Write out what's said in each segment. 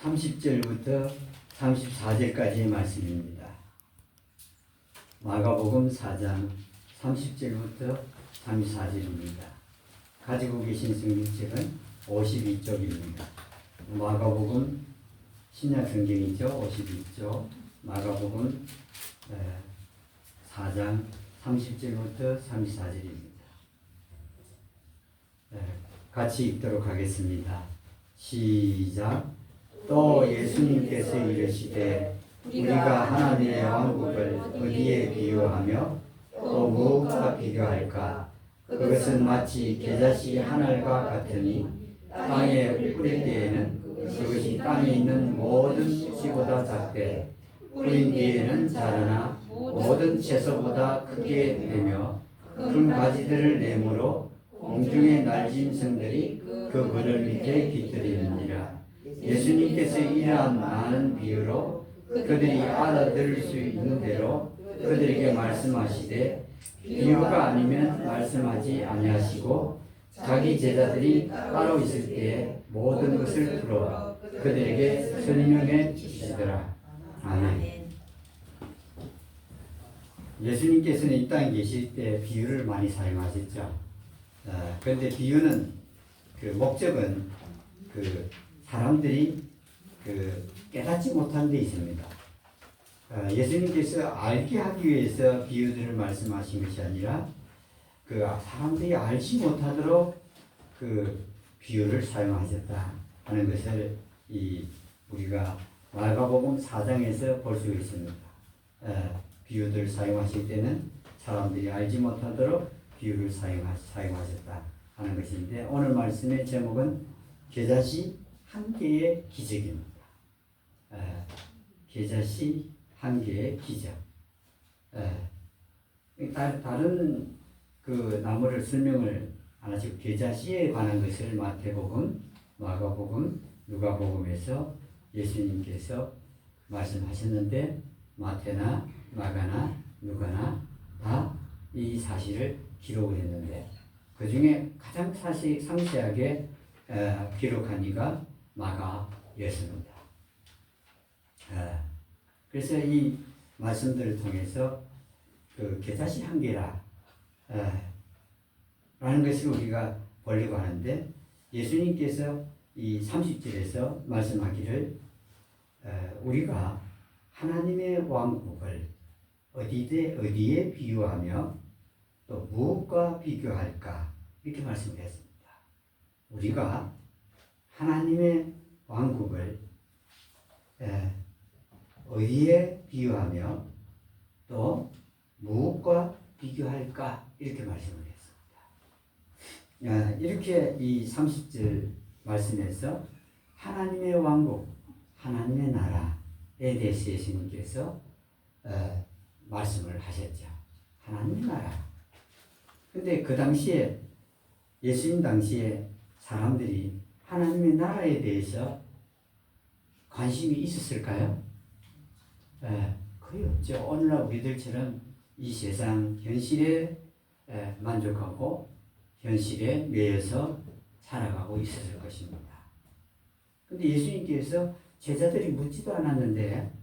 30절부터 34절까지의 말씀입니다. 마가복음 4장 30절부터 34절입니다. 가지고 계신 성경책은 52쪽입니다. 마가복음 신약성경이죠. 52쪽 마가복음 4장 30절부터 34절입니다. 같이 읽도록 하겠습니다. 시작. 또 예수님께서 이르시되 우리가 하나님의 왕국을 어디에 비유하며 또 무엇과 비교할까? 그것은 마치 겨자씨 한 알과 같으니 땅에 뿌릴 때에는 그것이 땅에 있는 모든 씨보다 작되 뿌린 뒤에는 자라나 모든 채소보다 크게 되며 큰 가지들을 내므로 공중의 날진 성들이 그 그늘 밑에 깃들이느니라. 예수님께서 이러한 많은 비유로 그들이 알아들을 수 있는 대로 그들에게 말씀하시되 비유가 아니면 말씀하지 아니하시고 자기 제자들이 따로 있을 때에 모든 것을 풀어 그들에게 설명해 주시더라. 아멘. 예수님께서는 이 땅에 계실 때 비유를 많이 사용하셨죠. 그런데 비유는 그 목적은 그 사람들이 깨닫지 못한 데 있습니다. 예수님께서 알게 하기 위해서 비유들을 말씀하신 것이 아니라 사람들이 알지 못하도록 비유를 사용하셨다 하는 것을 우리가 마가복음 4장에서 볼 수 있습니다. 비유들 사용하실 때는 사람들이 알지 못하도록 비유를 사용하셨다 하는 것인데, 오늘 말씀의 제목은 겨자씨 한 개의 기적입니다. 겨자씨 한 개의 기적. 다른 나무를 설명을 안 하시고 겨자씨에 관한 것을 마태복음, 마가복음, 누가복음에서 예수님께서 말씀하셨는데, 마태나 마가나 누가나 다 이 사실을 기록을 했는데 그 중에 가장 상세하게 기록한 이가 마가였습니다. 그래서 이 말씀들을 통해서 겨자씨 한 개라 라는 것을 우리가 보려고 하는데, 예수님께서 이 30절에서 말씀하기를 우리가 하나님의 왕국을 어디에 비유하며 또 무엇과 비교할까? 이렇게 말씀드렸습니다. 우리가 하나님의 왕국을 어디에 비유하며 또 무엇과 비교할까? 이렇게 말씀을 했습니다. 이렇게 이 30절 말씀에서 하나님의 왕국, 하나님의 나라에 대해서 예수님께서 말씀을 하셨죠. 하나님의 나라. 근데 그 당시에, 예수님 당시에 사람들이 하나님의 나라에 대해서 관심이 있었을까요? 거의 없죠. 오늘날 우리들처럼 이 세상 현실에 만족하고 현실에 매여서 살아가고 있었을 것입니다. 근데 예수님께서 제자들이 묻지도 않았는데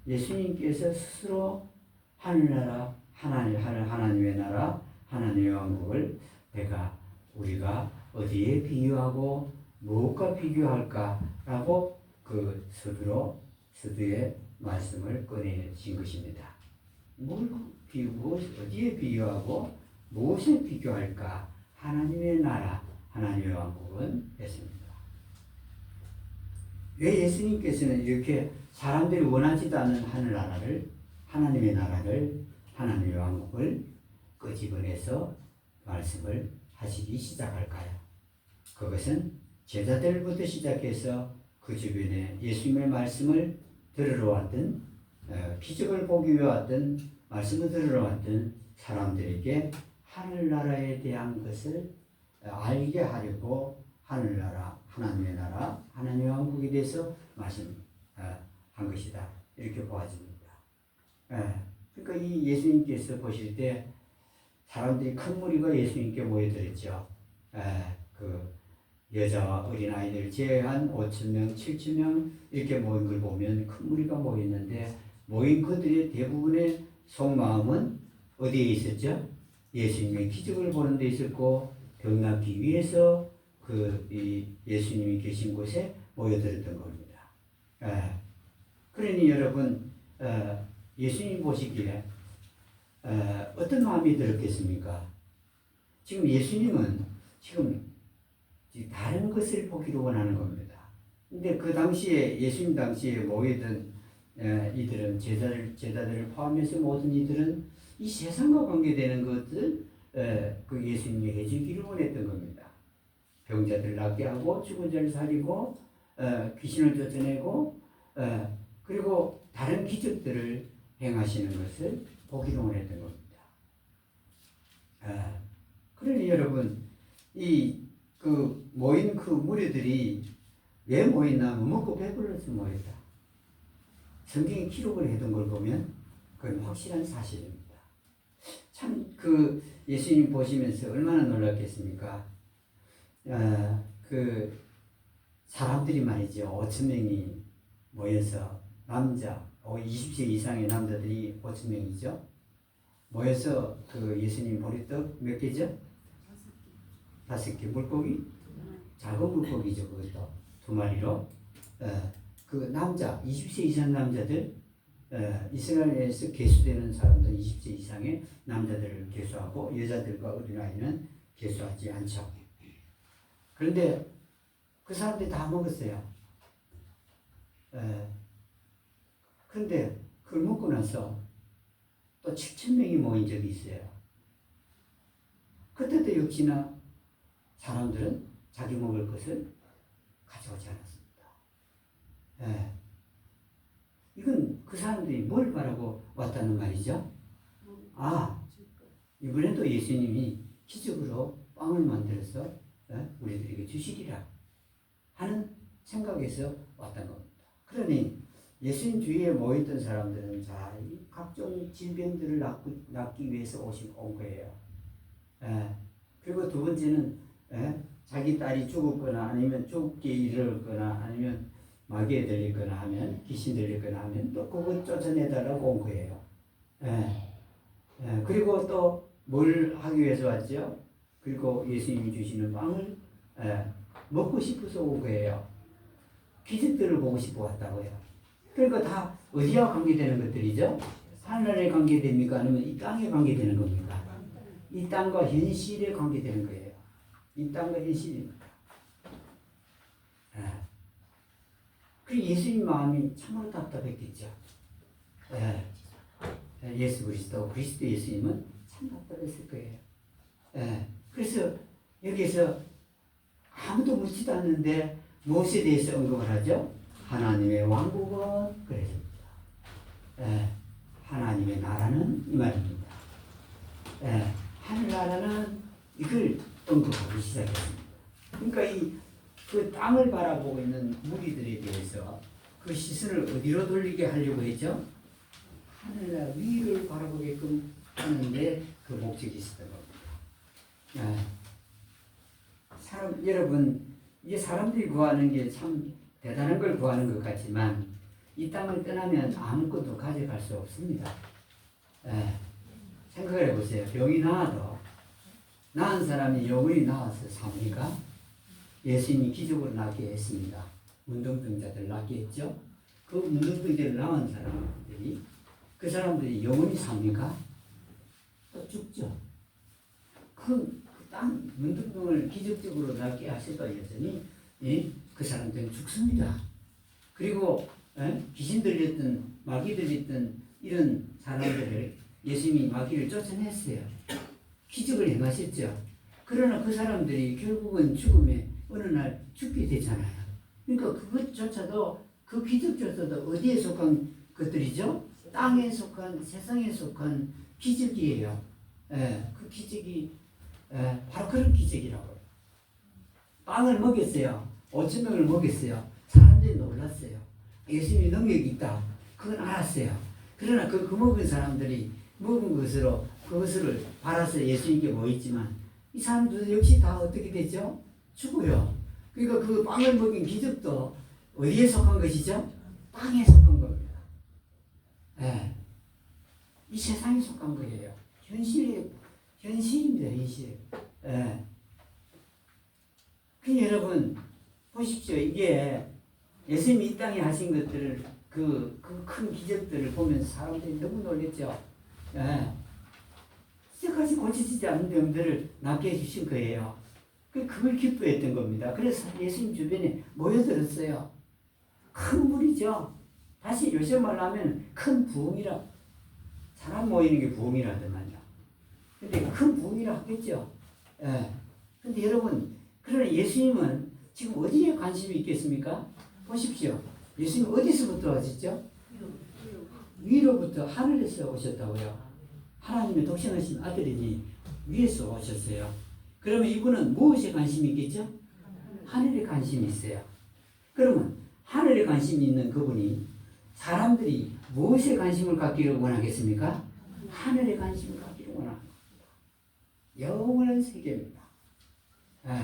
예수님께서 스스로 하늘나라, 하나님의 나라, 하나님의 왕국을 우리가 어디에 비유하고 무엇과 비교할까라고 서두에 말씀을 꺼내신 것입니다. 어디에 비유하고 무엇에 비교할까? 하나님의 나라, 하나님의 왕국은 했습니다. 왜 예수님께서는 이렇게 사람들이 원하지도 않은 하늘나라를, 하나님의 나라를, 하나님의 왕국을 끄집어내서 말씀을 하시기 시작할까요? 그것은 제자들부터 시작해서 그 주변에 예수님의 말씀을 들으러 왔던, 기적을 보기 위해 왔던, 말씀을 들으러 왔던 사람들에게 하늘나라에 대한 것을 알게 하려고 하늘나라, 하나님의 나라, 하나님의 왕국에 대해서 말씀한 것이다. 이렇게 보아집니다. 그러니까 이 예수님께서 보실 때 사람들이 큰 무리가 예수님께 모여들었죠. 여자와 어린아이들 제외한 5,000명, 7,000명 이렇게 모인 걸 보면 큰 무리가 모였는데 모인 그들의 대부분의 속마음은 어디에 있었죠? 예수님의 기적을 보는 데 있었고 병 낫기 위해서 예수님이 계신 곳에 모여들었던 겁니다. 그러니 여러분 예수님 보시기에 어떤 마음이 들었겠습니까? 지금 예수님은 지금 다른 것을 보기로 원하는 겁니다. 근데 그 당시에 예수님 당시에 모이던 이들은 제자들을 포함해서 모든 이들은 이 세상과 관계되는 것들 그 예수님이 해주기를 원했던 겁니다. 병자들 낫게 하고 죽은 자를 살리고 귀신을 쫓아내고 그리고 다른 기적들을 행하시는 것을 보기로 원했던 겁니다. 그러니 여러분 모인 그 무리들이 왜 모였냐면 먹고 배불러서 모였다. 성경에 기록을 해둔 걸 보면 그건 확실한 사실입니다. 참 예수님 보시면서 얼마나 놀랐겠습니까? 사람들이 말이죠. 5,000명이 모여서 남자 20세 이상의 남자들이 5,000명이죠. 모여서 예수님 보리떡 몇 개죠? 5개. 물고기? 작은 물고기죠. 그것도 2마리로 남자 20세 이상 남자들 이스라엘에서 계수되는 사람들 20세 이상의 남자들을 계수하고 여자들과 어린아이는 계수하지 않죠. 그런데 그 사람들이 다 먹었어요. 그런데 그걸 먹고 나서 또 7,000명이 모인 적이 있어요. 그때도 역시나 사람들은 자기 먹을 것을 가져오지 않았습니다. 이건 그 사람들이 뭘 바라고 왔다는 말이죠? 이번에도 예수님이 기적으로 빵을 만들어서 우리들에게 주시리라 하는 생각에서 왔던 겁니다. 그러니 예수님 주위에 모였던 사람들은 각종 질병들을 낫기 위해서 온 거예요. 그리고 두 번째는 자기 딸이 죽었거나 아니면 죽게 이르거나 아니면 마귀에 들리거나 하면 귀신 들리거나 하면 또 그거 쫓아내달라고 온 거예요. 그리고 또 뭘 하기 위해서 왔죠? 그리고 예수님이 주시는 빵을 먹고 싶어서 온 거예요. 기적들을 보고 싶어 왔다고요. 그러니까 다 어디와 관계되는 것들이죠? 하늘에 관계됩니까? 아니면 이 땅에 관계되는 겁니까? 이 땅과 현실에 관계되는 거예요. 이 땅과 현실입니다. 그 예수님 마음이 참으로 답답했겠죠. 예수 그리스도 예수님은 참 답답했을 거예요. 그래서 여기서 아무도 묻지도 않는데 무엇에 대해서 언급을 하죠? 하나님의 왕국은 그랬습니다. 하나님의 나라는 이 말입니다. 하늘나라는 이걸 언급하기 시작했습니다. 그러니까 그 땅을 바라보고 있는 무리들에 대해서 그 시선을 어디로 돌리게 하려고 했죠? 하늘나라 위를 바라보게끔 하는데 그 목적이 있었던 겁니다. 여러분, 이게 사람들이 구하는 게 참 대단한 걸 구하는 것 같지만 이 땅을 떠나면 아무것도 가져갈 수 없습니다. 생각을 해보세요. 병이 나아도 나은 사람이 영원히 나아서 삽니까? 예수님이 기적으로 낫게 했습니다. 문둥병자들 낫게 했죠. 그 문둥병자를 낳은 사람들이 그 사람들이 영원히 삽니까? 또 죽죠. 땅 문둥병을 기적적으로 낫게 하셔도 여전히 그 사람들은 죽습니다. 그리고 귀신 들렸던 마귀 들렸던 이런 사람들을 예수님이 마귀를 쫓아냈어요. 기적을 행하셨죠. 그러나 그 사람들이 결국은 죽음에 어느 날 죽게 되잖아요. 그러니까 그것조차도 그 기적조차도 어디에 속한 것들이죠? 땅에 속한 세상에 속한 기적이에요. 그 기적이 바로 그런 기적이라고요. 빵을 먹였어요. 5,000명을 먹였어요. 사람들이 놀랐어요. 예수님이 능력이 있다. 그건 알았어요. 그러나 그 먹은 사람들이 먹은 그것을 바라서 예수님께 모였지만 이 사람들 역시 다 어떻게 되죠? 죽어요. 그러니까 그 빵을 먹인 기적도 어디에 속한 것이죠? 땅에 속한 겁니다. 예. 이 세상에 속한 거예요. 현실입니다, 현실. 예. 그 여러분, 보십시오. 이게 예수님이 이 땅에 하신 것들을, 그 큰 기적들을 보면서 사람들이 너무 놀랬죠. 예. 이제까지 고쳐지지 않는 병들을 낫게 해주신 거예요. 그걸 기뻐했던 겁니다. 그래서 예수님 주변에 모여들었어요. 큰 무리죠. 다시 요새 말로 하면 큰 부흥이라, 사람 모이는 게 부흥이라더만요. 근데 큰 부흥이라 하겠죠. 예. 근데 여러분, 그러나 예수님은 지금 어디에 관심이 있겠습니까? 보십시오. 예수님 어디서부터 오셨죠? 위로부터, 하늘에서 오셨다고요. 하나님의 독생하신 아들이니 위에서 오셨어요. 그러면 이분은 무엇에 관심이 있겠죠? 하늘에 관심이 있어요. 그러면 하늘에 관심이 있는 그분이 사람들이 무엇에 관심을 갖기를 원하겠습니까? 하늘에 관심을 갖기를 원합니다. 영원한 세계입니다. 예,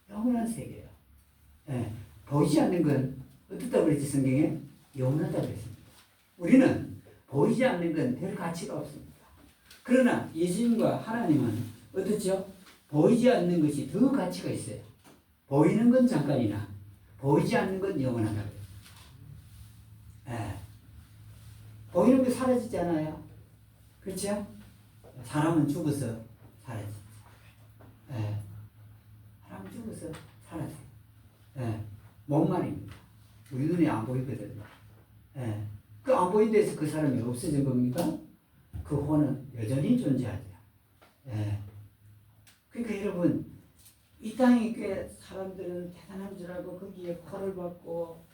영원한 세계예요. 예, 보이지 않는 건 어떻다고 그랬지, 성경에? 영원하다고 그랬습니다. 우리는 보이지 않는 건 별 가치가 없습니다. 그러나 예수님과 하나님은 어떻죠? 보이지 않는 것이 더 가치가 있어요. 보이는 건 잠깐이나 보이지 않는 건 영원하다고 그래요. 예. 보이는 게 사라지잖아요. 그렇죠? 사람은 죽어서 사라지죠. 예. 사람은 죽어서 사라져요. 예. 목말입니다. 우리 눈에 안 보이거든요. 예. 그 안 보인 데서 그 사람이 없어진 겁니까? 그 혼은 여전히 존재하죠. 예. 그러니까 여러분, 이 땅에 꽤 사람들은 대단한 줄 알고 거기에 코를 박고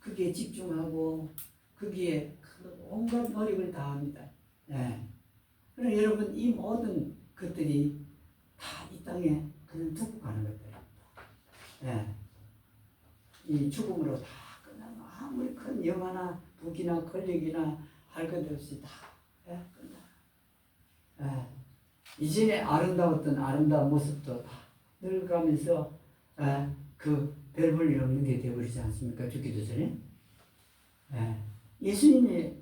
거기에 집중하고 거기에 온갖 노력을 다합니다. 예. 그러나 여러분, 이 모든 것들이 다 이 땅에 그냥 두고 가는 것들입니다. 예. 이 죽음으로 다 끝나면 아무리 큰 영화나 북이나 권력이나 할 것 없이 다 끝나. 예. 이전에 아름다웠던 아름다운 모습도 다 늙어가면서 그 별 볼 일 없는 게 되어버리지 않습니까? 죽기도 전에. 예수님이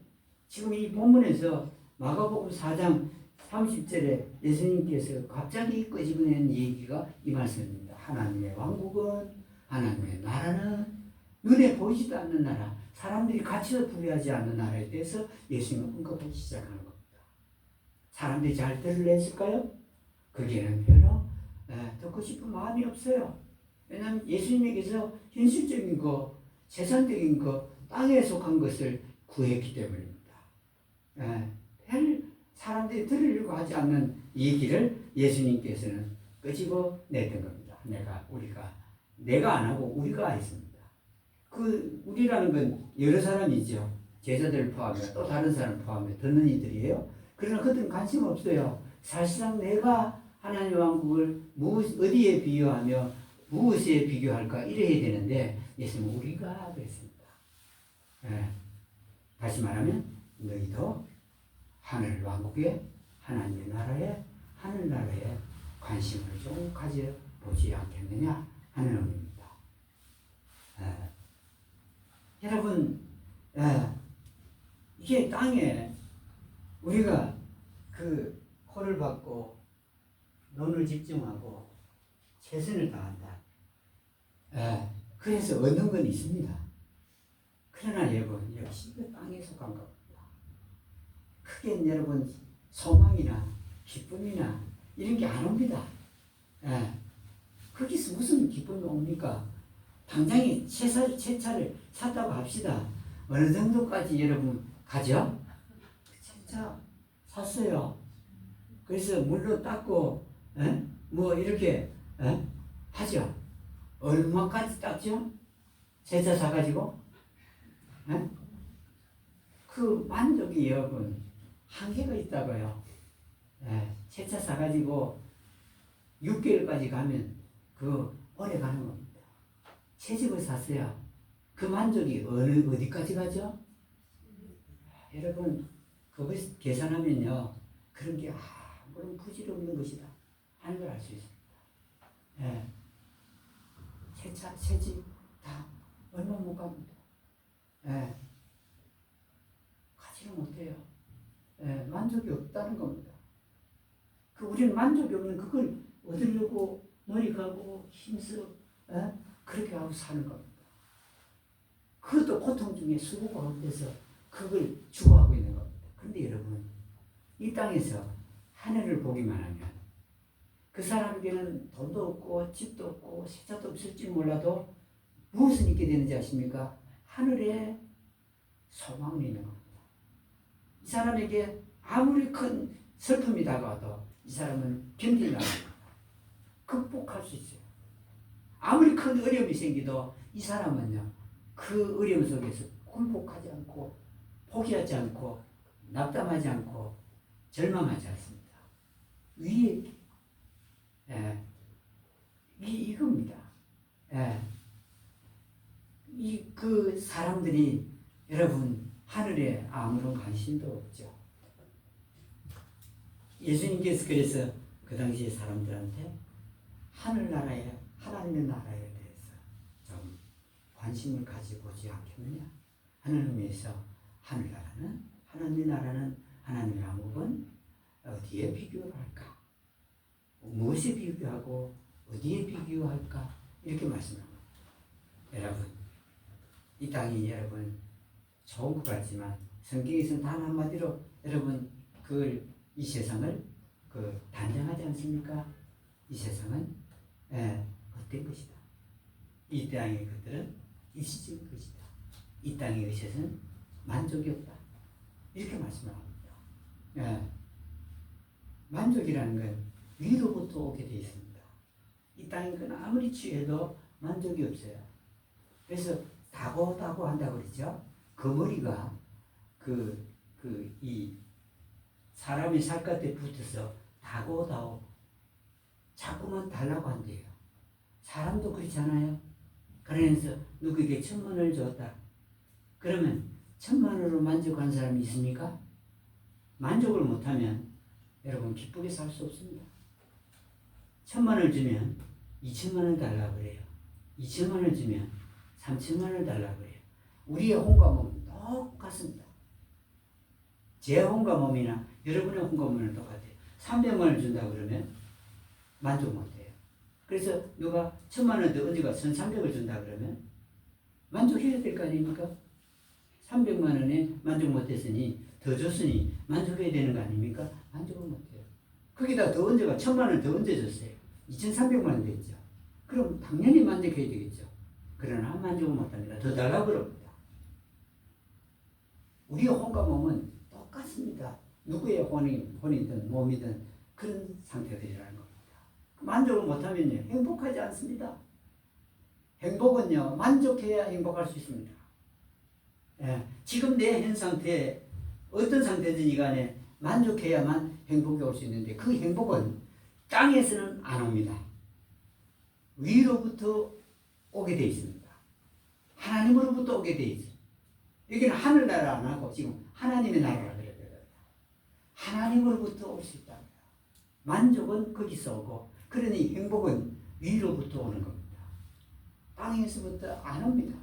지금 이 본문에서 마가복음 4장 30절에 예수님께서 갑자기 끄집어낸 얘기가 이 말씀입니다. 하나님의 왕국은, 하나님의 나라는 눈에 보이지도 않는 나라, 사람들이 가치도 부여하지 않는 나라에 대해서 예수님은 언급하기 시작하는 겁니다. 사람들이 잘 들을랬을까요? 거기에는 별로 듣고 싶은 마음이 없어요. 왜냐하면 예수님에게서 현실적인 거, 세상적인 거, 땅에 속한 것을 구했기 때문입니다. 별 사람들이 들으려고 하지 않는 얘기를 예수님께서는 끄집어냈던 겁니다. 내가 안 하고 우리가 했습니다. 그 우리라는 건 여러 사람이죠. 제자들을 포함해 또 다른 사람 포함해 듣는 이들이에요. 그러나 그들은 관심 없어요. 사실상 내가 하나님의 왕국을 어디에 비유하며 무엇에 비교할까 이래야 되는데 예수님은 우리가 그랬습니다. 다시 말하면 너희도 하늘 왕국에 하나님의 나라에 하늘나라에 관심을 좀 가져보지 않겠느냐 하는 의미입니다. 여러분, 이게 땅에 우리가 그 코를 박고 눈을 집중하고 최선을 다한다. 그래서 얻는 건 있습니다. 그러나 여러분, 역시 그 땅에 속한 겁니다. 크게 여러분 소망이나 기쁨이나 이런 게 안 옵니다. 거기서 무슨 기쁨이 옵니까? 당장에 새 차를 샀다고 합시다. 어느 정도까지 여러분 가죠? 차 샀어요. 그래서 물로 닦고 뭐 이렇게 하죠. 얼마까지 닦죠? 새 차 사가지고 그 만족이 여러분 한계가 있다고요. 새 차 사가지고 6개월까지 가면 그 오래 가는 겁니다. 새 집을 샀어요. 그 만족이 어디까지 가죠? 여러분, 그것 계산하면요, 그런 게 아무런 부질없는 것이다 하는 걸 알 수 있습니다. 세차, 새집 다 얼마 못 갑니다. 예. 가지를 못해요. 예. 만족이 없다는 겁니다. 우리는 만족이 없는 그걸 얻으려고 노력하고 힘써 그렇게 하고 사는 겁니다. 그것도 고통 중에 수고 가운데서 그걸 추구하고 있는 겁니다. 그런데 여러분, 이 땅에서 하늘을 보기만 하면 그 사람에게는 돈도 없고 집도 없고 세차도 없을지 몰라도 무엇은 있게 되는지 아십니까? 하늘에 소망이 있는 겁니다. 이 사람에게 아무리 큰 슬픔이 다가와도 이 사람은 견디나갑니다. 극복할 수 있어요. 아무리 큰 어려움이 생기도 이 사람은요, 그 어려움 속에서 굴복하지 않고 포기하지 않고 낙담하지 않고 절망하지 않습니다. 이겁니다. 그 사람들이 여러분 하늘에 아무런 관심도 없죠. 예수님께서 그래서 그 당시에 사람들한테 하늘나라에 하나님의 나라에 대해서 좀 관심을 가지고 오지 않겠느냐 하는 의미에서 하늘나라는 하나님의 나라는 하나님의 왕국은 어디에 비교를 할까? 무엇에 비교하고 어디에 비교할까? 이렇게 말씀합니다. 여러분, 이 땅이 여러분 좋은 것 같지만 성경에서는 단 한마디로 여러분 이 세상을 단정하지 않습니까? 이 세상은 헛된 것이다. 이 땅의 것들은 일시적인 것이다. 이 땅의 것에서는 만족이 없다. 이렇게 말씀합니다. 만족이라는 건 위로부터 오게 되어 있습니다. 이 땅의 건 아무리 취해도 만족이 없어요. 그래서 다고다고 한다고 그러죠. 그 머리가 이 사람이 살갗에 붙어서 다고다고 자꾸만 달라고 한대요. 사람도 그렇잖아요. 그러면서 누구에게 1,000,000원을 줬다. 그러면 1,000,000원으로 만족한 사람이 있습니까? 만족을 못하면 여러분 기쁘게 살 수 없습니다. 1,000,000원을 주면 2,000,000원 달라고 그래요. 2,000,000원을 주면 3,000,000원을 달라고 그래요. 우리의 혼과 몸은 똑같습니다. 제 혼과 몸이나 여러분의 혼과 몸은 똑같아요. 300만원을 준다 그러면 만족 못해요. 그래서 누가 1,000,000원 더 얹어가 1,300을 준다 그러면 만족해야 될 거 아닙니까? 300만원에 만족 못했으니 더 줬으니 만족해야 되는 거 아닙니까? 만족을 못해요. 거기다 더 얹어가 1,000만원 더 얹어줬어요. 2,300만원 됐죠. 그럼 당연히 만족해야 되겠죠. 그러나 만족을 못합니다. 더 달라고 그럽니다. 우리의 혼과 몸은 똑같습니다. 누구의 혼이든 몸이든 그런 상태들이라는 겁니다. 만족을 못하면요, 행복하지 않습니다. 행복은요, 만족해야 행복할 수 있습니다. 지금 내 현 상태에 어떤 상태든지 간에 만족해야만 행복이 올 수 있는데 그 행복은 땅에서는 안 옵니다. 위로부터 오게 되어 있습니다. 하나님으로부터 오게 되어 있어요. 여기는 하늘나라 안 하고 지금 하나님의 나라라 그래야 돼요. 하나님으로부터 올 수 있다. 만족은 거기서 오고, 그러니 행복은 위로부터 오는 겁니다. 땅에서부터 안 옵니다.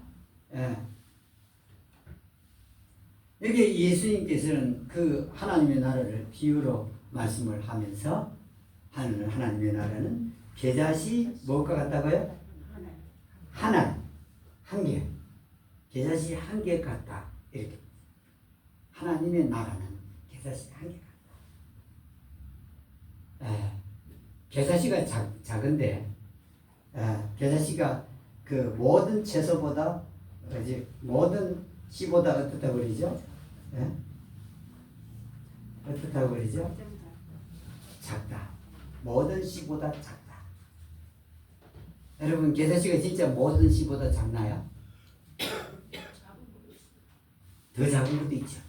여기 예수님께서는 그 하나님의 나라를 비유로 말씀을 하면서 하나님의 나라는 겨자씨 뭐가 같다고요? 한 개. 겨자씨 한 개 같다. 이렇게. 하나님의 나라는 겨자씨 한 개 같다. 겨자씨가 작은데, 겨자씨가 그 모든 채소보다, 모든 씨보다 어떻다고 그러죠? 어떻다고 그러죠? 작다. 모든 씨보다 작다. 여러분, 겨자씨가 진짜 모든 씨보다 작나요? 더 작은 것도 있죠.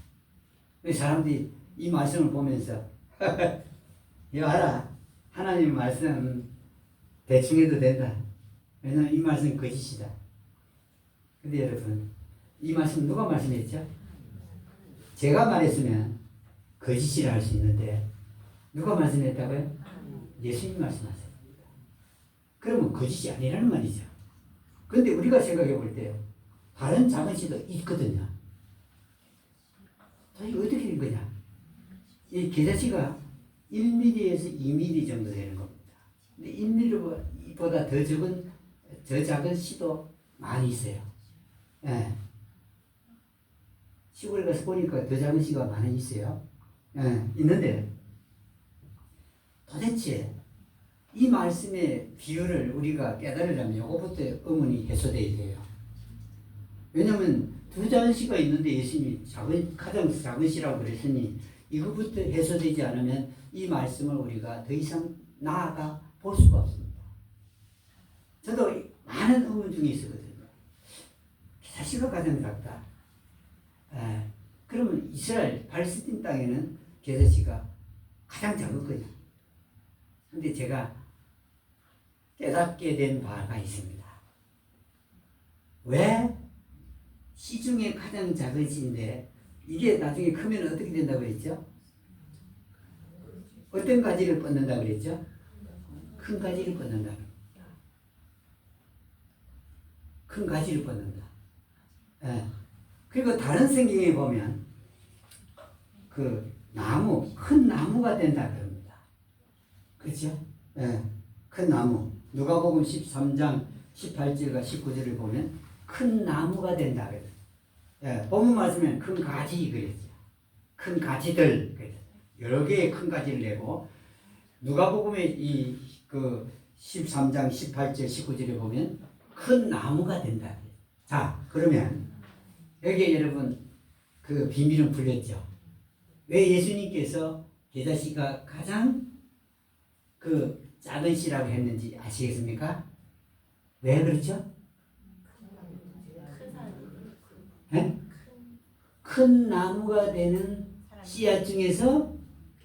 사람들이 이 말씀을 보면서 이거 알아. 하나님 말씀 대충 해도 된다. 왜냐하면 이 말씀은 거짓이다. 근데 여러분, 이 말씀 누가 말씀했죠? 제가 말했으면 거짓이라 할 수 있는데 누가 말씀했다고요? 예수님 말씀하세요. 그러면 거짓이 아니라는 말이죠. 근데 우리가 생각해 볼 때요. 다른 작은 시도 있거든요. 도대체 어떻게 된 거냐? 이 계좌시가 1mm에서 2mm 정도 되는 겁니다. 근데 1mm보다 더 적은, 더 작은 시도 많이 있어요. 예. 시골에 가서 보니까 더 작은 시가 많이 있어요. 예. 있는데, 도대체 이 말씀의 비유를 우리가 깨달으려면 이거부터 의문이 해소돼야 돼요. 왜냐하면 두 작은 시가 있는데 예수님이 가장 작은 시라고 그랬으니 이거부터 해소되지 않으면 이 말씀을 우리가 더 이상 나아가 볼 수가 없습니다. 저도 많은 의문 중에 있었거든요. 계좌시가 가장 작다. 그러면 이스라엘 팔레스틴 땅에는 계좌시가 가장 작았거든요. 근데 제가 깨닫게 된 바가 있습니다. 왜 시중에 가장 작은 시인데 이게 나중에 크면 어떻게 된다고 그랬죠? 어떤 가지를 뻗는다고 그랬죠? 큰 가지를 뻗는다. 큰 가지를 뻗는다. 예. 그리고 다른 성경에 보면 그 나무, 큰 나무가 된다 그럽니다. 그렇죠? 예. 큰 나무. 누가복음 13장 18절과 19절을 보면 큰 나무가 된다 그래요. 예. 본문 말씀에는 큰 가지 그랬죠. 큰 가지들 그랬죠. 여러 개의 큰 가지를 내고 누가복음의 그 13장 18절 19절에 보면 큰 나무가 된다. 자, 그러면 여기에 여러분 그 비밀은 풀렸죠. 왜 예수님께서 계좌시가 가장 그 작은 시라고 했는지 아시겠습니까? 왜 그렇죠? 네? 큰 나무가 되는 씨앗 중에서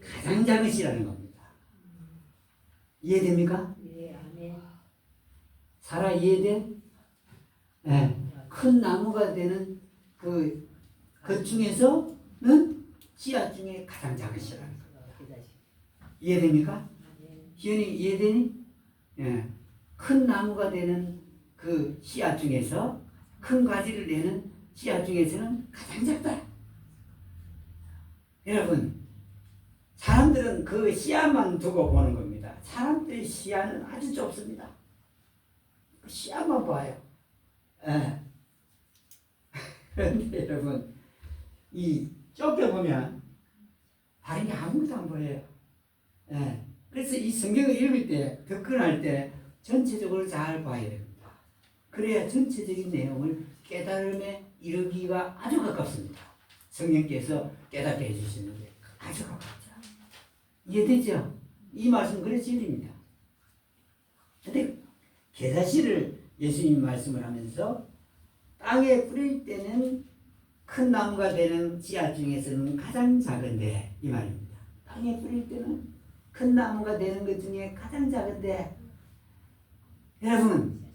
가장 작은 씨라는 겁니다. 이해됩니까? 살아 이해돼? 네. 큰 나무가 되는 그 중에서는 씨앗 중에 가장 작은 씨라는 겁니다. 이해됩니까? 희연이 이해되니? 예. 큰 나무가 되는 그 씨앗 중에서 큰 가지를 내는 씨앗 중에서는 가장 작다. 여러분, 사람들은 그 씨앗만 두고 보는 겁니다. 사람들의 시야는 아주 좁습니다. 그 씨앗만 봐요. 예. 그런데 여러분, 이 좁게 보면 다른 게 아무것도 안 보여요. 예. 그래서 이 성경을 읽을 때, 접근할 때 전체적으로 잘 봐야 됩니다. 그래야 전체적인 내용을 깨달음에 이르기가 아주 가깝습니다. 성령께서 깨닫게 해주시는데 아주 가깝죠. 이해되죠? 이 말씀 그래 진리입니다. 근데 계자씨를 예수님 말씀을 하면서 땅에 뿌릴 때는 큰 나무가 되는 씨앗 중에서는 가장 작은데 이 말입니다. 땅에 뿌릴 때는 큰 나무가 되는 것 중에 가장 작은데 여러분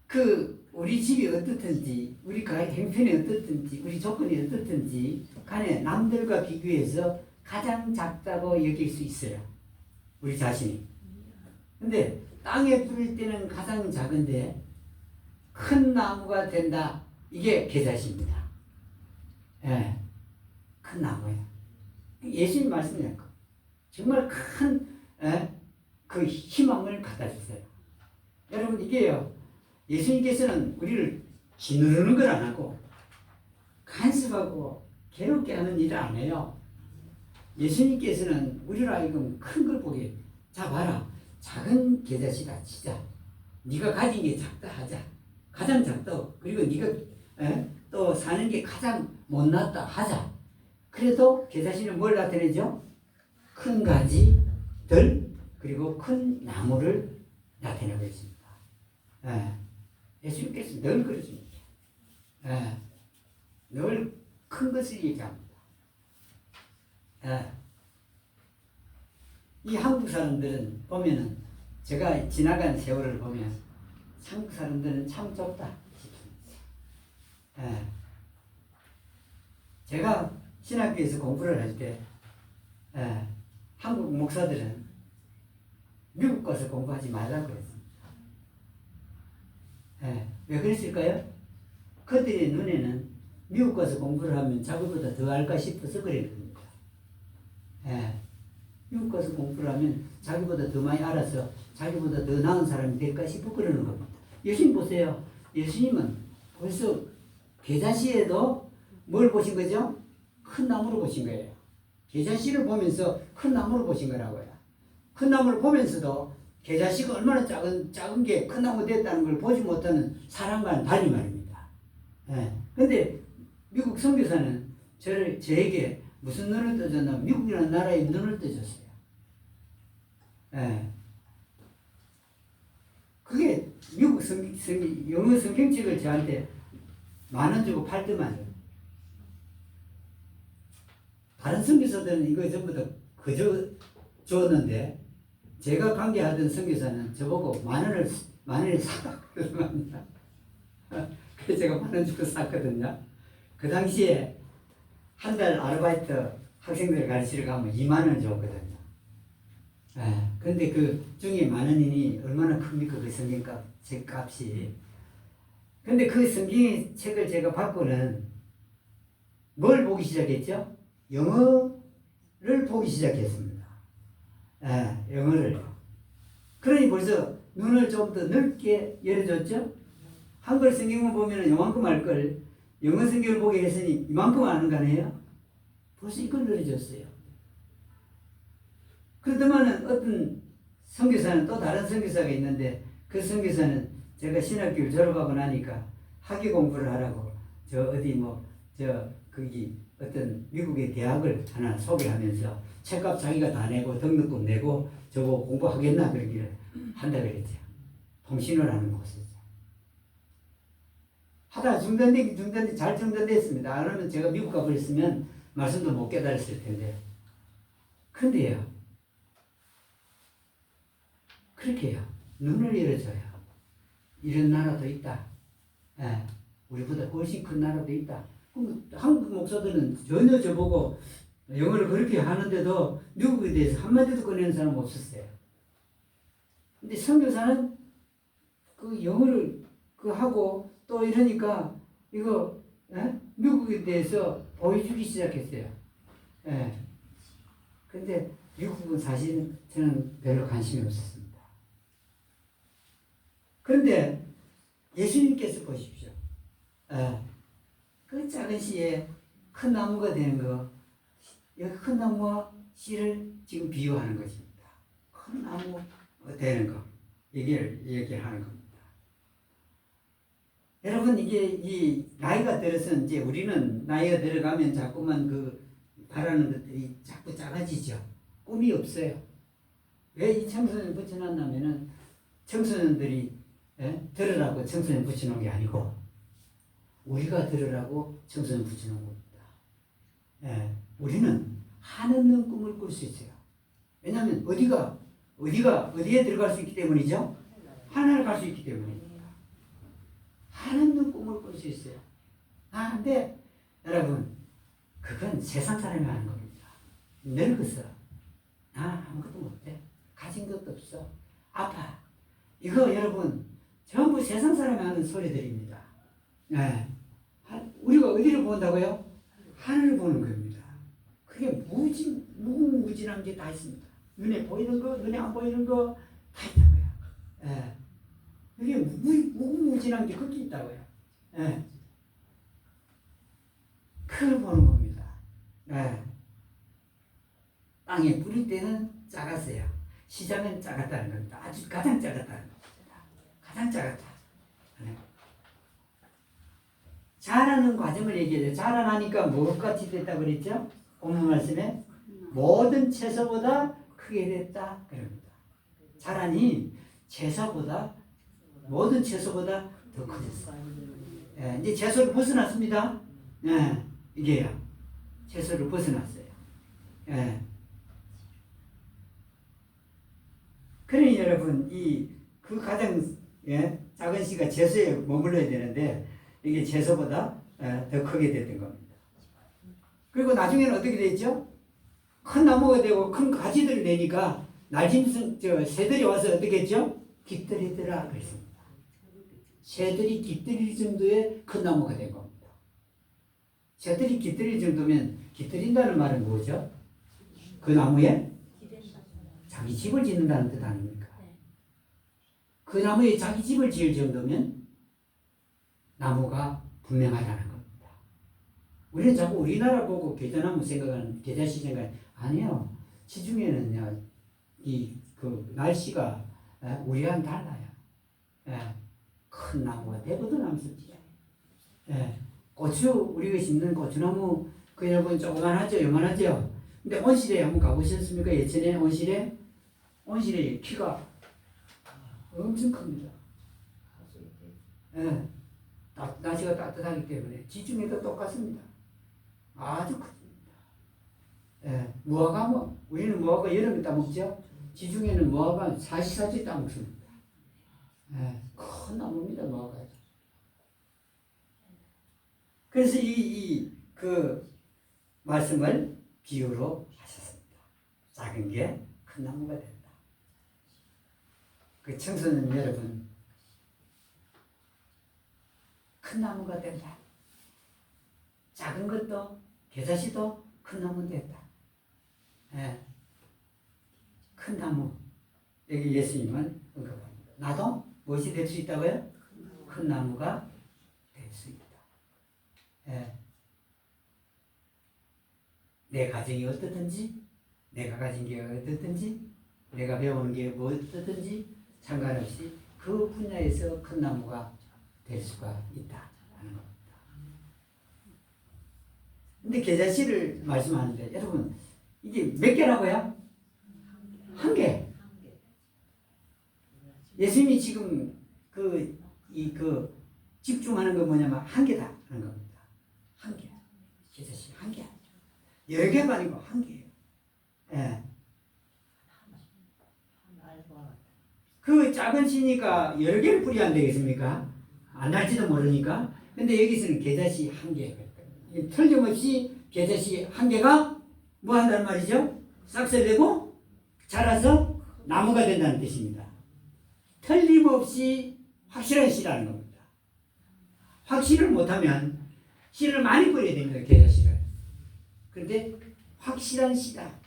그 우리 집이 어떻든지 우리 가의 형편이 어떻든지 우리 조건이 어떻든지 간에 남들과 비교해서 가장 작다고 여길 수 있어요. 우리 자신이. 근데 땅에 뿌릴 때는 가장 작은데 큰 나무가 된다. 이게 계자시입니다. 예, 큰 나무예요. 예수님 말씀이에요. 정말 큰 그 희망을 갖다 주세요. 여러분 이게요. 예수님께서는 우리를 짓누르는 걸 안 하고 간섭하고 괴롭게 하는 일을 안 해요. 예수님께서는 우리를 하여금 큰 걸 보게 자 봐라. 작은 계자시다 치자. 네가 가진 게 작다 하자. 가장 작다. 그리고 네가 또 사는 게 가장 못났다 하자. 그래도 계자시는 뭘 나타내죠? 큰 가지들 그리고 큰 나무를 나타내고 있습니다. 예수님께서 늘 그러십니다. 늘 큰 것을 얘기합니다. 이 한국 사람들은 보면은 제가 지나간 세월을 보면 한국 사람들은 참 좁다 싶습니다. 제가 신학교에서 공부를 할 때 한국 목사들은 미국 가서 공부하지 말라고 했습니다. 왜 그랬을까요? 그들의 눈에는 미국 가서 공부를 하면 자기보다 더 알까 싶어서 그런 겁니다. 미국 가서 공부를 하면 자기보다 더 많이 알아서 자기보다 더 나은 사람이 될까 싶어 그러는 겁니다. 예수님 보세요. 예수님은 벌써 계자씨에도 뭘 보신 거죠? 큰 나무를 보신 거예요. 계자씨를 보면서 큰 나무를 보신 거라고요. 큰 나무를 보면서도 계자씨가 얼마나 작은 게 큰 나무 됐다는 걸 보지 못하는 사람과는 달리 말입니다. 근데 미국 선교사는 저에게 무슨 눈을 떠줬나? 미국이라는 나라에 눈을 떠줬어요. 그게 미국 영어 성경책을 저한테 10,000원 주고 팔더만요. 다른 선교사들은 이거 전부 다 그저 줬는데 제가 관계하던 선교사는 저보고 10,000원을 사달라고 그래서 제가 10,000원 주고 샀거든요. 그 당시에 한 달 아르바이트 학생들 가르치러 가면 20,000원 줬거든요. 근데 그 중에 10,000원이니 얼마나 큽니까? 그 성경값, 책 값이. 근데 그 성경의 책을 제가 받고는 뭘 보기 시작했죠? 영어를 보기 시작했습니다. 영어를. 그러니 벌써 눈을 좀 더 넓게 열어줬죠? 한글 성경을 보면 요만큼 알걸 영어 성경을 보게 했으니 이만큼 아는 거 아니에요? 벌써 이걸 늘어졌어요. 그렇다면 어떤 선교사는 또 다른 선교사가 있는데 그 선교사는 제가 신학교를 졸업하고 나니까 학위 공부를 하라고 거기 어떤 미국의 대학을 하나 소개하면서 책값 자기가 다 내고 등록금 내고 저거 공부하겠나 그러기를 한다 그랬죠. 통신을 하는 곳이죠. 하다가 잘 중단됐습니다. 안 하면 제가 미국 가버렸으면 말씀도 못 깨달았을 텐데. 근데요, 그렇게 해요. 눈을 열어줘요. 이런 나라도 있다. 우리보다 훨씬 큰 나라도 있다. 한국 목사들은 전혀 저보고 영어를 그렇게 하는데도 미국에 대해서 한마디도 꺼내는 사람 없었어요. 근데 선교사는 그 영어를 하고 또 이러니까 이거 미국에 대해서 보여주기 시작했어요. 근데 미국은 사실은 저는 별로 관심이 없었습니다. 그런데 예수님께서 보십시오. 그 작은 씨에 큰 나무가 되는 거, 여기 큰 나무와 씨를 지금 비유하는 것입니다. 큰 나무 되는 거, 얘기하는 겁니다. 여러분, 이 나이가 들어서 이제 우리는 나이가 들어가면 자꾸만 바라는 것들이 자꾸 작아지죠. 꿈이 없어요. 왜 이 청소년 붙여놨냐면은 청소년들이 들으라고 청소년 붙여놓은 게 아니고 우리가 들으라고 청소년 붙여놓은 겁니다. 우리는 한없는 꿈을 꿀 수 있어요. 왜냐하면 어디에 들어갈 수 있기 때문이죠? 하늘을 갈 수 있기 때문입니다. 한없는 꿈을 꿀 수 있어요. 근데 여러분, 그건 세상 사람이 하는 겁니다. 늙었어. 아무것도 못해. 가진 것도 없어. 아파. 이거 여러분 전부 세상 사람이 하는 소리들입니다. 우리가 어디를 본다고요? 하늘을 보는 겁니다. 그게 무궁무진한 게 다 있습니다. 눈에 보이는 거, 눈에 안 보이는 거 다 있다고요. 그게 무궁무진한 게 그렇게 있다고요. 그걸 보는 겁니다. 땅에 뿌릴 때는 작았어요. 시작은 작았다는 겁니다. 아주 가장 작았다는 겁니다. 가장 작았다. 자라는 과정을 얘기해요. 자라나니까 무엇같이 됐다고 그랬죠? 오늘 말씀에 모든 채소보다 크게 됐다 그럽니다. 자라니 모든 채소보다 더 커졌어요. 이제 채소를 벗어났습니다. 이게요. 채소를 벗어났어요. 그러니 여러분 그 가장 작은 씨가 채소에 머물러야 되는데 이게 채소보다 더 크게 됐던 겁니다. 그리고 나중에는 어떻게 됐죠? 큰 나무가 되고 큰 가지들을 내니까 날짐승 새들이 와서 어떻게 했죠? 깃들이더라 그랬습니다. 새들이 깃들일 정도의 큰 나무가 된 겁니다. 새들이 깃들일 정도면 깃들인다는 말은 뭐죠? 그 나무에 자기 집을 짓는다는 뜻 아닙니까? 그 나무에 자기 집을 지을 정도면 나무가 분명하다는 겁니다. 우리는 자꾸 우리나라 보고 계자나무 생각하는, 계자씨 생각, 아니요. 시중에는요, 그 날씨가 우리와는 달라요. 큰 나무가 대부분 남습니다. 고추, 우리가 심는 고추나무, 그 여러분 조그만하죠? 요만하죠? 근데 온실에 한번 가보셨습니까? 예전에 온실에? 온실에 키가 엄청 큽니다. 날씨가 따뜻하기 때문에 지중해도 똑같습니다. 아주 큽니다. 무화과, 우리는 무화과 여름에 따먹죠? 지중해는 무화과 사시사시 따먹습니다. 큰 나무입니다, 무화과. 그래서 그 말씀을 비유로 하셨습니다. 작은 게 큰 나무가 된다. 그 청소년 여러분, 큰 나무가 된다. 작은 것도, 겨자씨도 큰 나무가 된다. 큰 나무. 여기 예수님은 언급합니다. 나도 무엇이 될 수 있다고요? 큰 나무가 될 수 있다. 내 가정이 어떻든지, 내가 가진 게 어떻든지, 내가 배우는 게 뭐 어떻든지 상관없이 그 분야에서 큰 나무가 될 수가 있다 하는 겁니다. 근데 계자씨를 말씀하는데 여러분 이게 몇 개라고요? 한 개. 예수님이 지금 집중하는 건 뭐냐면 한 개다 하는 겁니다. 한 개. 계자씨 한 개. 여러 개가 아니고 한 개예요. 그 작은 씨니까 여러 개를 뿌리면 안 되겠습니까? 안 할지도 모르니까. 근데 여기서는 계자씨 한 개예요. 틀림없이 계자씨 한 개가 뭐 한다는 말이죠? 싹쓸 내고 자라서 나무가 된다는 뜻입니다. 틀림없이 확실한 씨라는 겁니다. 확실을 못하면 씨를 많이 뿌려야 됩니다. 계자씨를. 그런데 확실한 씨다.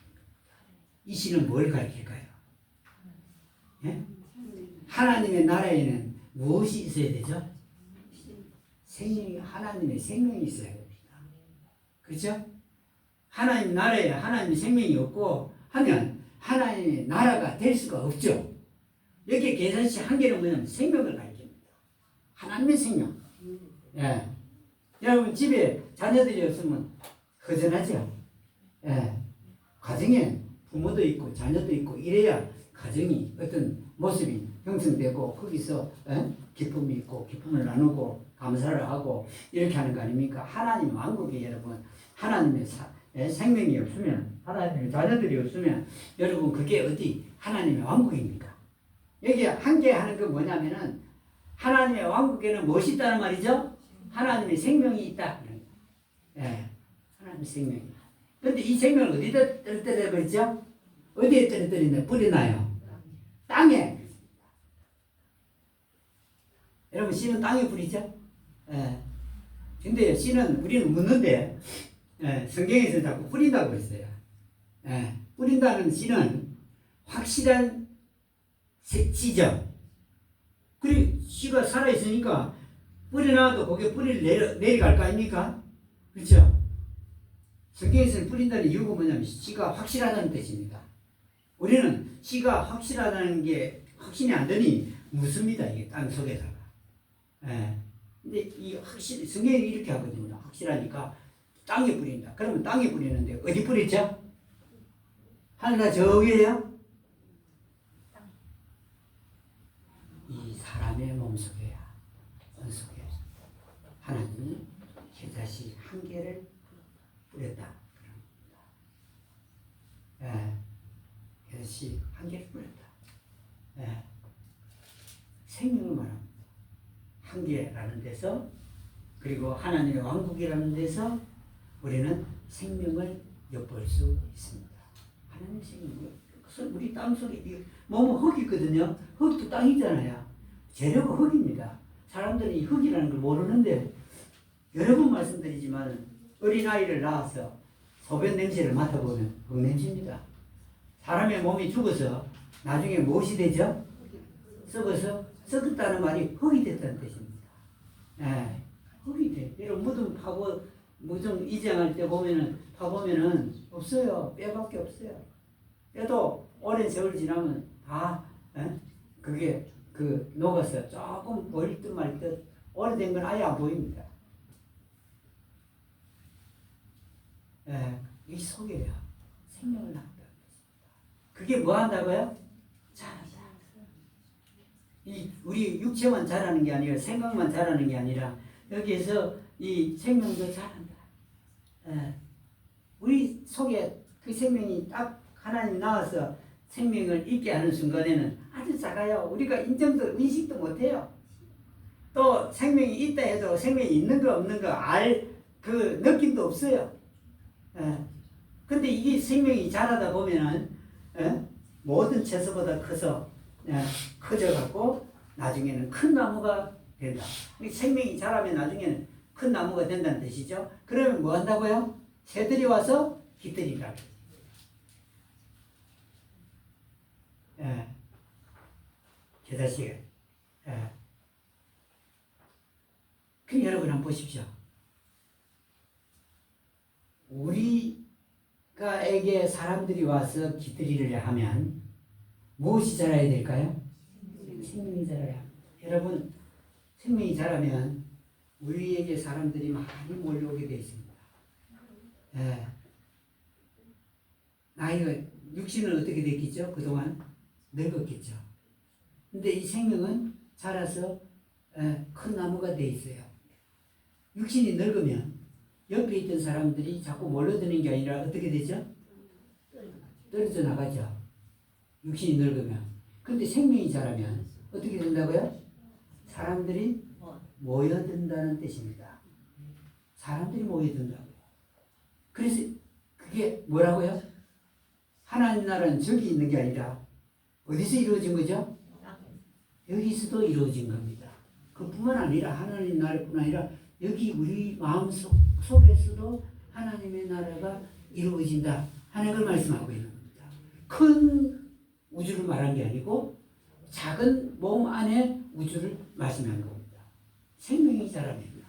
이 씨는 뭘 가리킬까요? 하나님의 나라에는 무엇이 있어야 되죠? 생명이, 하나님의 생명이 있어야 됩니다. 그렇죠? 하나님 나라에 하나님의 생명이 없고 하면 하나님의 나라가 될 수가 없죠. 여기 계산시 한 개는 뭐냐면 생명을 가리킵니다. 하나님의 생명. 여러분 집에 자녀들이 없으면 허전하죠. 가정에 부모도 있고 자녀도 있고 이래야 가정이 어떤 모습이 형성되고 거기서 기쁨이 있고 기쁨을 나누고 감사를 하고 이렇게 하는 거 아닙니까? 하나님 왕국에 여러분 하나님의 생명이 없으면 하나님의 자녀들이 없으면 여러분 그게 어디 하나님의 왕국입니까? 여기 한 개 하는 건 뭐냐면은 하나님의 왕국에는 무엇이 있다는 말이죠? 하나님의 생명이 있다. 하나님의 생명이. 그런데 이 생명을 어디다 떨어뜨려 버리죠? 어디에 떨어뜨리냐? 뿌리나요? 땅에. 여러분 씨는 땅에 뿌리죠? 근데 씨는 우리는 묻는데 성경에서 자꾸 뿌린다고 했어요. 뿌린다는 씨는 확실한 씨죠. 그리고 씨가 살아있으니까 뿌려놔도 거기에 뿌리를 내려갈 거 아닙니까? 그렇죠? 성경에서는 뿌린다는 이유가 뭐냐면 씨가 확실하다는 뜻입니다. 우리는 씨가 확실하다는 게 확신이 안 되니 묻습니다. 이게 땅 속에다가. 근데 이 성경이 이렇게 하거든요. 확실하니까 땅에 뿌린다. 그러면 땅에 뿌리는데 어디 뿌리죠? 하늘나라 저 위에요? 이 사람의 몸속에야, 온속에 하나님이 계자씨 한 개를 뿌렸다. 계자씨 한 개를 뿌렸다. 생명을 말합니다. 한 개라는 데서 그리고 하나님의 왕국이라는 데서 우리는 생명을 엿볼 수 있습니다. 하나님의 생명. 우리 땅속에 몸은 흙이거든요. 흙도 땅이잖아요. 재료가 흙입니다. 사람들이 이 흙이라는 걸 모르는데 여러 번 말씀드리지만 어린아이를 낳아서 소변 냄새를 맡아보면 흙 냄새입니다. 사람의 몸이 죽어서 나중에 무엇이 되죠? 썩어서 썩었다는 말이 흙이 됐다는 뜻입니다. 예, 흙이 돼. 여러분 무덤 파고 무덤 이장할 때 보면은 파보면은 없어요. 뼈밖에 없어요. 뼈도 오랜 세월 지나면 다 그게 그 녹아서 조금 보일 듯 말 듯 오래된 건 아예 안 보입니다. 예, 이 속에요. 생명을 낳는다는 것입니다. 그게 뭐 한다고요? 자란다. 이 우리 육체만 자라는 게 아니라 생각만 자라는 게 아니라 여기에서 이 생명도 자란다. 예, 우리 속에 그 생명이 딱 하나님 나와서 생명을 있게 하는 순간에는 아주 작아요. 우리가 인정도 인식도 못해요. 또 생명이 있다 해도 생명이 있는 거 없는 거 알 그 느낌도 없어요. 예. 근데 이게 생명이 자라다 보면은 모든 채소보다 커서 커져갖고 나중에는 큰 나무가 된다. 생명이 자라면 나중에는 큰 나무가 된다는 뜻이죠. 그러면 뭐 한다고요? 새들이 와서 깃들인다. 계다시가. 그 여러분 한번 보십시오. 우리가에게 사람들이 와서 깃들이를 하면 무엇이 자라야 될까요? 생명이 자라야 합니다. 여러분 생명이 자라면 우리에게 사람들이 많이 몰려오게 되어 있습니다. 나이가 육신은 어떻게 됐겠죠? 그동안 늙었겠죠. 근데 이 생명은 자라서 큰 나무가 되어 있어요. 육신이 늙으면 옆에 있던 사람들이 자꾸 몰려드는 게 아니라 어떻게 되죠? 떨어져 나가죠. 육신이 늙으면. 근데 생명이 자라면 어떻게 된다고요? 사람들이 모여든다는 뜻입니다. 사람들이 모여든다고요. 그래서 그게 뭐라고요? 하나님 나라는 저기 있는 게 아니라 어디서 이루어진 거죠? 여기서도 이루어진 겁니다. 그뿐만 아니라 하나님 나라뿐 아니라 여기 우리 마음속 속에서도 하나님의 나라가 이루어진다 하는 걸 말씀하고 있는 겁니다. 큰 우주를 말한 게 아니고 작은 몸 안에 우주를 말씀한 겁니다. 생명이 자랍니다.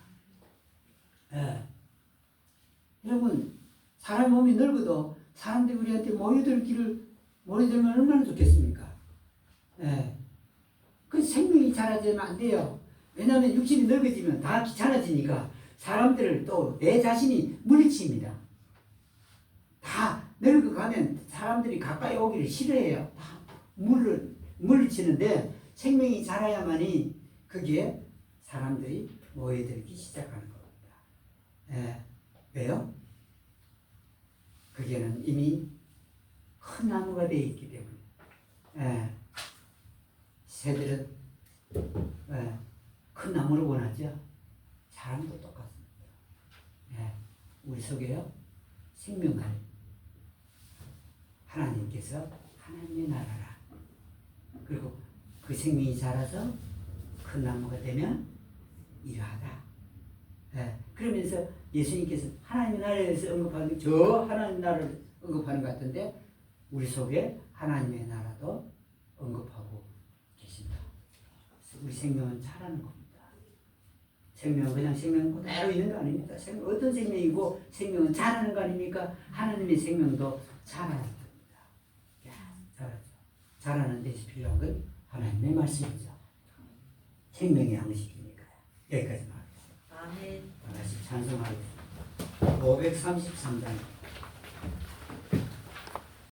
여러분 사람 몸이 늙어도 사람들이 우리한테 모여들면 얼마나 좋겠습니까? 그 생명이 자라지면 안 돼요. 왜냐하면 육신이 늙어지면 다 귀찮아지니까 사람들을 또 내 자신이 물리칩니다. 다 늙어가면 사람들이 가까이 오기를 싫어해요. 다 물리치는데 생명이 자라야만이 그게 사람들이 모여들기 시작하는 겁니다. 왜요? 그게는 이미 큰 나무가 되어 있기 때문에 새들은 큰 나무를 원하죠. 사람도 똑같습니다. 우리 속에요 생명을 하나님께서 하나님의 나라라. 그리고 그 생명이 자라서 큰 나무가 되면 이러하다. 그러면서 예수님께서 하나님의 나라에 대해서 언급하는 저 하나님의 나라를 언급하는 것 같은데 우리 속에 하나님의 나라도 언급하고 계십니다. 우리 생명은 자라는 겁니다. 생명은 그냥 생명 그대로 있는 거 아닙니까? 생명, 어떤 생명이고 생명은 자라는 거 아닙니까? 하나님의 생명도 자라는 겁니다. 자라죠. 자라는 데 필요한 건 하나님의 말씀이죠. 생명의 양식이니까요. 여기까지 말합니다. 아멘. 다시 찬송하겠습니다. 533장